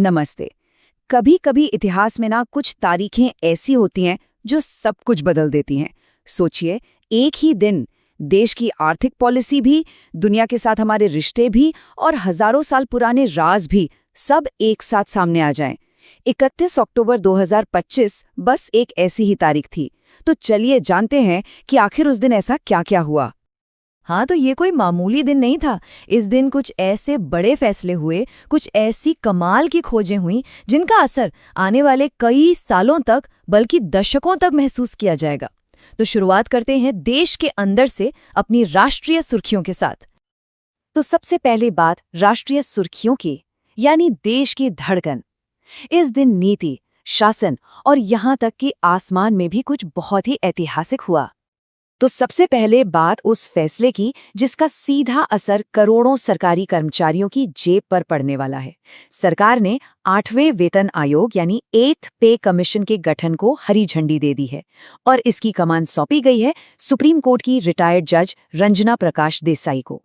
नमस्ते। कभी कभी इतिहास में ना कुछ तारीखें ऐसी होती हैं जो सब कुछ बदल देती हैं। सोचिए, एक ही दिन देश की आर्थिक पॉलिसी भी, दुनिया के साथ हमारे रिश्ते भी और हजारों साल पुराने राज भी सब एक साथ सामने आ जाएं। 31 अक्टूबर 2025 बस एक ऐसी ही तारीख थी। तो चलिए जानते हैं कि आखिर उस दिन ऐसा क्या-क्या हुआ। हाँ, तो ये कोई मामूली दिन नहीं था। इस दिन कुछ ऐसे बड़े फैसले हुए, कुछ ऐसी कमाल की खोजें हुई जिनका असर आने वाले कई सालों तक बल्कि दशकों तक महसूस किया जाएगा। तो शुरुआत करते हैं देश के अंदर से अपनी राष्ट्रीय सुर्खियों के साथ। तो सबसे पहले बात राष्ट्रीय सुर्खियों की, यानी देश की धड़कन। इस दिन नीति, शासन और यहाँ तक कि आसमान में भी कुछ बहुत ही ऐतिहासिक हुआ। तो सबसे पहले बात उस फैसले की जिसका सीधा असर करोड़ों सरकारी कर्मचारियों की जेब पर पड़ने वाला है। सरकार ने 8वें वेतन आयोग यानी 8th पे कमीशन के गठन को हरी झंडी दे दी है और इसकी कमान सौंपी गई है सुप्रीम कोर्ट की रिटायर्ड जज रंजना प्रकाश देसाई को।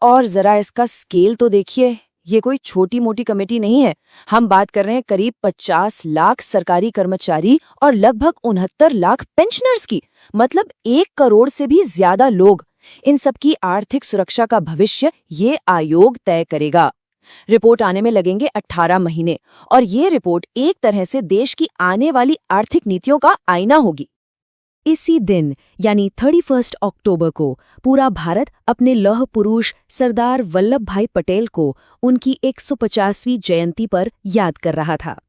और जरा इसका स्केल तो देखिए, ये कोई छोटी मोटी कमेटी नहीं है। हम बात कर रहे हैं करीब 50 लाख सरकारी कर्मचारी और लगभग 69 लाख पेंशनर्स की, मतलब 1 करोड़ से भी ज्यादा लोग। इन सबकी आर्थिक सुरक्षा का भविष्य ये आयोग तय करेगा। रिपोर्ट आने में लगेंगे 18 महीने और ये रिपोर्ट एक तरह से देश की आने वाली आर्थिक नीतियों का आईना होगी। इसी दिन यानी 31 अक्टूबर को पूरा भारत अपने लौह पुरुष सरदार वल्लभ भाई पटेल को उनकी 150वीं जयंती पर याद कर रहा था।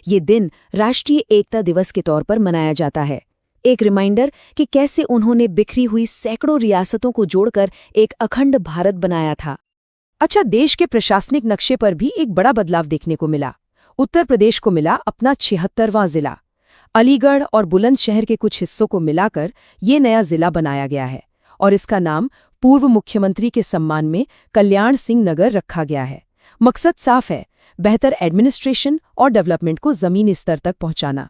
ये दिन राष्ट्रीय एकता दिवस के तौर पर मनाया जाता है, एक रिमाइंडर कि कैसे उन्होंने बिखरी हुई सैकड़ों रियासतों को जोड़कर एक अखंड भारत बनाया था। अच्छा, देश के प्रशासनिक नक्शे पर भी एक बड़ा बदलाव देखने को मिला। उत्तर प्रदेश को मिला अपना 76वां जिला। अलीगढ़ और बुलंदशहर के कुछ हिस्सों को मिलाकर ये नया जिला बनाया गया है और इसका नाम पूर्व मुख्यमंत्री के सम्मान में कल्याण सिंह नगर रखा गया है। मकसद साफ है, बेहतर एडमिनिस्ट्रेशन और डेवलपमेंट को जमीनी स्तर तक पहुंचाना।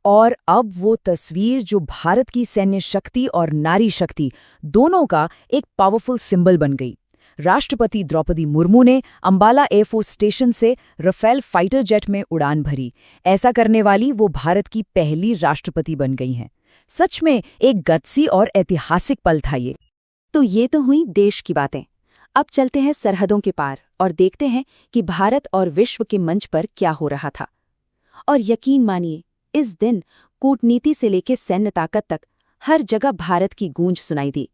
और अब वो तस्वीर जो भारत की सैन्य शक्ति और नारी शक्ति दोनों का एक पावरफुल सिंबल बन गई। राष्ट्रपति द्रौपदी मुर्मू ने अंबाला एयरफोर्स स्टेशन से रफेल फाइटर जेट में उड़ान भरी। ऐसा करने वाली वो भारत की पहली राष्ट्रपति बन गई हैं। सच में एक गत्सी और ऐतिहासिक पल था ये। तो ये तो हुई देश की बातें। अब चलते हैं सरहदों के पार और देखते हैं कि भारत और विश्व के मंच पर क्या हो रहा था। और यकीन मानिए, इस दिन कूटनीति से लेकर सैन्य ताकत तक हर जगह भारत की गूंज सुनाई दी।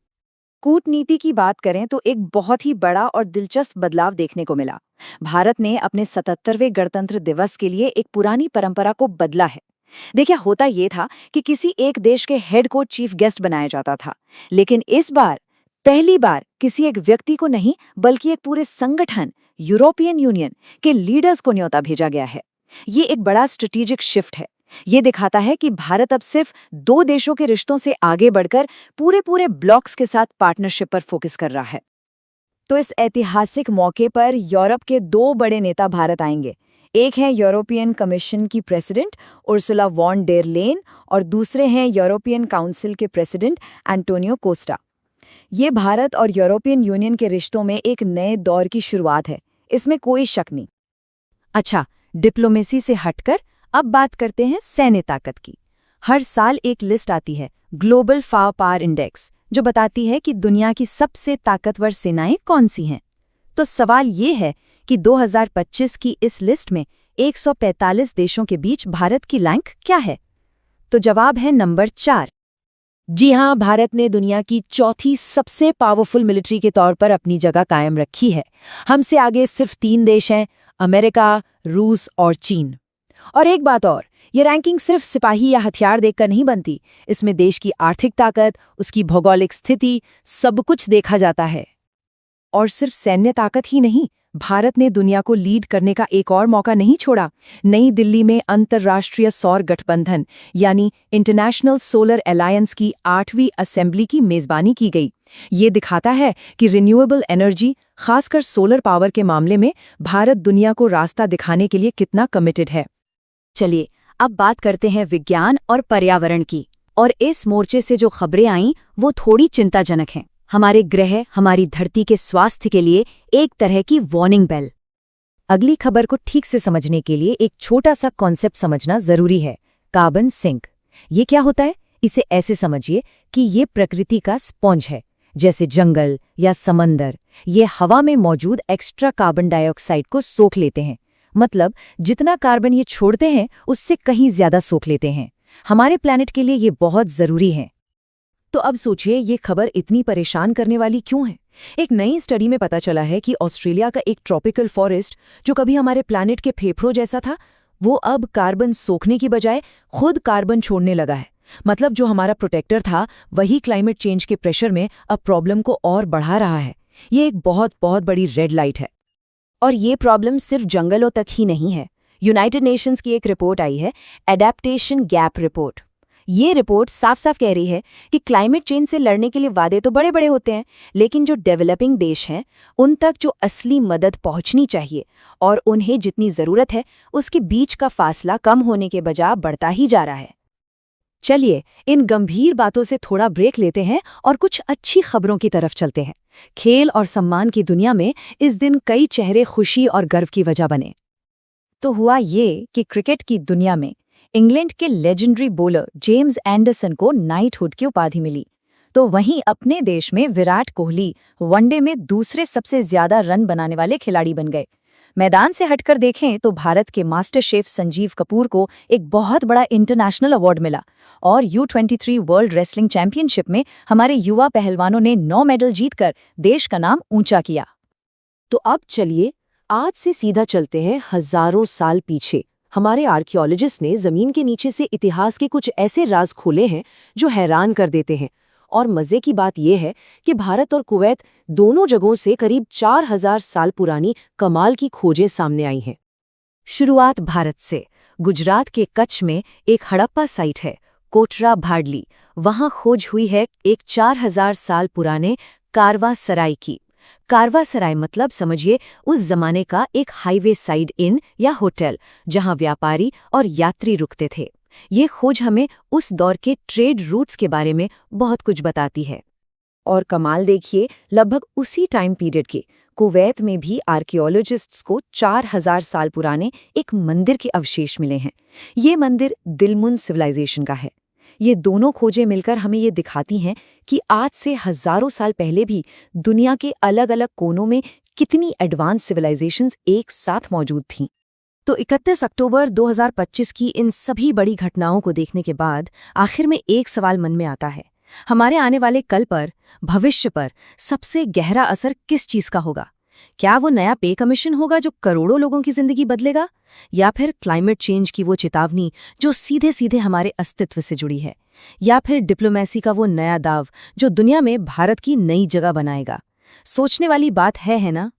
कूटनीति की बात करें तो एक बहुत ही बड़ा और दिलचस्प बदलाव देखने को मिला। भारत ने अपने 77वें गणतंत्र दिवस के लिए एक पुरानी परंपरा को बदला है। देखिए, होता ये था कि किसी एक देश के हेड को चीफ गेस्ट बनाया जाता था, लेकिन इस बार पहली बार किसी एक व्यक्ति को नहीं बल्कि एक पूरे संगठन यूरोपियन यूनियन के लीडर्स को न्योता भेजा गया है। ये एक बड़ा स्ट्रेटेजिक शिफ्ट है। ये दिखाता है कि भारत अब सिर्फ 2 देशों के रिश्तों से आगे बढ़कर पूरे ब्लॉक्स के साथ पार्टनरशिप पर फोकस कर रहा है। तो इस ऐतिहासिक मौके पर यूरोप के 2 बड़े नेता भारत आएंगे। एक है यूरोपियन कमीशन की president Ursula von der Leyen और दूसरे हैं यूरोपियन काउंसिल के प्रेसिडेंट एंटोनियो कोस्टा। ये भारत और यूरोपियन यूनियन के रिश्तों में एक नए दौर की शुरुआत है, इसमें कोई शक नहीं। अच्छा, डिप्लोमेसी से हटकर अब बात करते हैं सैन्य ताकत की। हर साल एक लिस्ट आती है, ग्लोबल पावर इंडेक्स, जो बताती है कि दुनिया की सबसे ताकतवर सेनाएं कौन सी हैं। तो सवाल ये है कि 2025 की इस लिस्ट में 145 देशों के बीच भारत की रैंक क्या है? तो जवाब है नंबर 4। जी हाँ, भारत ने दुनिया की चौथी सबसे पावरफुल मिलिट्री के तौर पर अपनी जगह कायम रखी है। हमसे आगे सिर्फ 3 देश हैं, अमेरिका, रूस और चीन। और एक बात और, ये रैंकिंग सिर्फ सिपाही या हथियार देखकर नहीं बनती। इसमें देश की आर्थिक ताकत, उसकी भौगोलिक स्थिति, सब कुछ देखा जाता है। और सिर्फ सैन्य ताकत ही नहीं, भारत ने दुनिया को लीड करने का एक और मौका नहीं छोड़ा। नई दिल्ली में अंतर्राष्ट्रीय सौर गठबंधन यानी इंटरनेशनल सोलर अलायंस की 8वीं असेंबली की मेजबानी की गई। ये दिखाता है कि रिन्यूएबल एनर्जी, खासकर सोलर पावर के मामले में भारत दुनिया को रास्ता दिखाने के लिए कितना कमिटेड है। चलिए, अब बात करते हैं विज्ञान और पर्यावरण की। और इस मोर्चे से जो खबरें आईं वो थोड़ी चिंताजनक हैं। हमारे ग्रह, हमारी धरती के स्वास्थ्य के लिए एक तरह की वार्निंग बेल। अगली खबर को ठीक से समझने के लिए एक छोटा सा कॉन्सेप्ट समझना जरूरी है, कार्बन सिंक। ये क्या होता है? इसे ऐसे समझिए कि ये प्रकृति का स्पॉन्ज है, जैसे जंगल या समंदर। ये हवा में मौजूद एक्स्ट्रा कार्बन डाइऑक्साइड को सोख लेते हैं। मतलब जितना कार्बन ये छोड़ते हैं उससे कहीं ज्यादा सोख लेते हैं। हमारे प्लैनेट के लिए ये बहुत जरूरी है। तो अब सोचिए ये खबर इतनी परेशान करने वाली क्यों है? एक नई स्टडी में पता चला है कि ऑस्ट्रेलिया का एक ट्रॉपिकल फॉरेस्ट जो कभी हमारे प्लैनेट के फेफड़ों जैसा था, वो अब कार्बन सोखने की बजाय खुद कार्बन छोड़ने लगा है। मतलब जो हमारा प्रोटेक्टर था वही क्लाइमेट चेंज के प्रेशर में अब प्रॉब्लम को और बढ़ा रहा है। ये एक बहुत बहुत बड़ी रेड लाइट है। और ये प्रॉब्लम सिर्फ जंगलों तक ही नहीं है। यूनाइटेड नेशंस की एक रिपोर्ट आई है, एडेप्टेशन गैप रिपोर्ट। ये रिपोर्ट साफ साफ कह रही है कि क्लाइमेट चेंज से लड़ने के लिए वादे तो बड़े बड़े होते हैं, लेकिन जो डेवलपिंग देश हैं उन तक जो असली मदद पहुंचनी चाहिए और उन्हें जितनी ज़रूरत है उसके बीच का फासला कम होने के बजाय बढ़ता ही जा रहा है। चलिए इन गंभीर बातों से थोड़ा ब्रेक लेते हैं और कुछ अच्छी खबरों की तरफ चलते हैं। खेल और सम्मान की दुनिया में इस दिन कई चेहरे खुशी और गर्व की वजह बने। तो हुआ ये कि क्रिकेट की दुनिया में इंग्लैंड के लेजेंडरी बॉलर जेम्स एंडरसन को नाइटहुड की उपाधि मिली। तो वहीं अपने देश में विराट कोहली वनडे में दूसरे सबसे ज्यादा रन बनाने वाले खिलाड़ी बन गए। मैदान से हटकर देखें तो भारत के मास्टर शेफ संजीव कपूर को एक बहुत बड़ा इंटरनेशनल अवार्ड मिला और U23 वर्ल्ड रेसलिंग चैंपियनशिप में हमारे युवा पहलवानों ने 9 मेडल जीतकर देश का नाम ऊंचा किया। तो अब चलिए आज से सीधा चलते हैं हजारों साल पीछे। हमारे आर्कियोलॉजिस्ट ने जमीन के नीचे से इतिहास के कुछ ऐसे राज खोले हैं जो हैरान कर देते हैं। और मजे की बात यह है कि भारत और कुवैत दोनों जगहों से करीब 4000 साल पुरानी कमाल की खोजें सामने आई हैं। शुरुआत भारत से। गुजरात के कच्छ में एक हड़प्पा साइट है, कोटरा भाडली। वहां खोज हुई है एक 4000 साल पुराने कारवा सराय की। कारवा सराय मतलब समझिए उस जमाने का एक हाईवे साइड इन या होटल जहां व्यापारी और यात्री रुकते थे। ये खोज हमें उस दौर के ट्रेड रूट्स के बारे में बहुत कुछ बताती है। और कमाल देखिए, लगभग उसी टाइम पीरियड के कुवैत में भी आर्कियोलॉजिस्ट्स को 4000 साल पुराने एक मंदिर के अवशेष मिले हैं। ये मंदिर दिलमुन सिविलाइजेशन का है। ये दोनों खोजें मिलकर हमें ये दिखाती हैं कि आज से हजारों साल पहले भी दुनिया के अलग अलग कोनों में कितनी एडवांस सिविलाइजेशंस एक साथ मौजूद थीं। तो 31 अक्टूबर 2025 की इन सभी बड़ी घटनाओं को देखने के बाद आखिर में एक सवाल मन में आता है, हमारे आने वाले कल पर, भविष्य पर सबसे गहरा असर किस चीज का होगा? क्या वो नया पे कमीशन होगा जो करोड़ों लोगों की जिंदगी बदलेगा, या फिर क्लाइमेट चेंज की वो चेतावनी जो सीधे सीधे हमारे अस्तित्व से जुड़ी है, या फिर डिप्लोमेसी का वो नया दाव जो दुनिया में भारत की नई जगह बनाएगा? सोचने वाली बात है ना?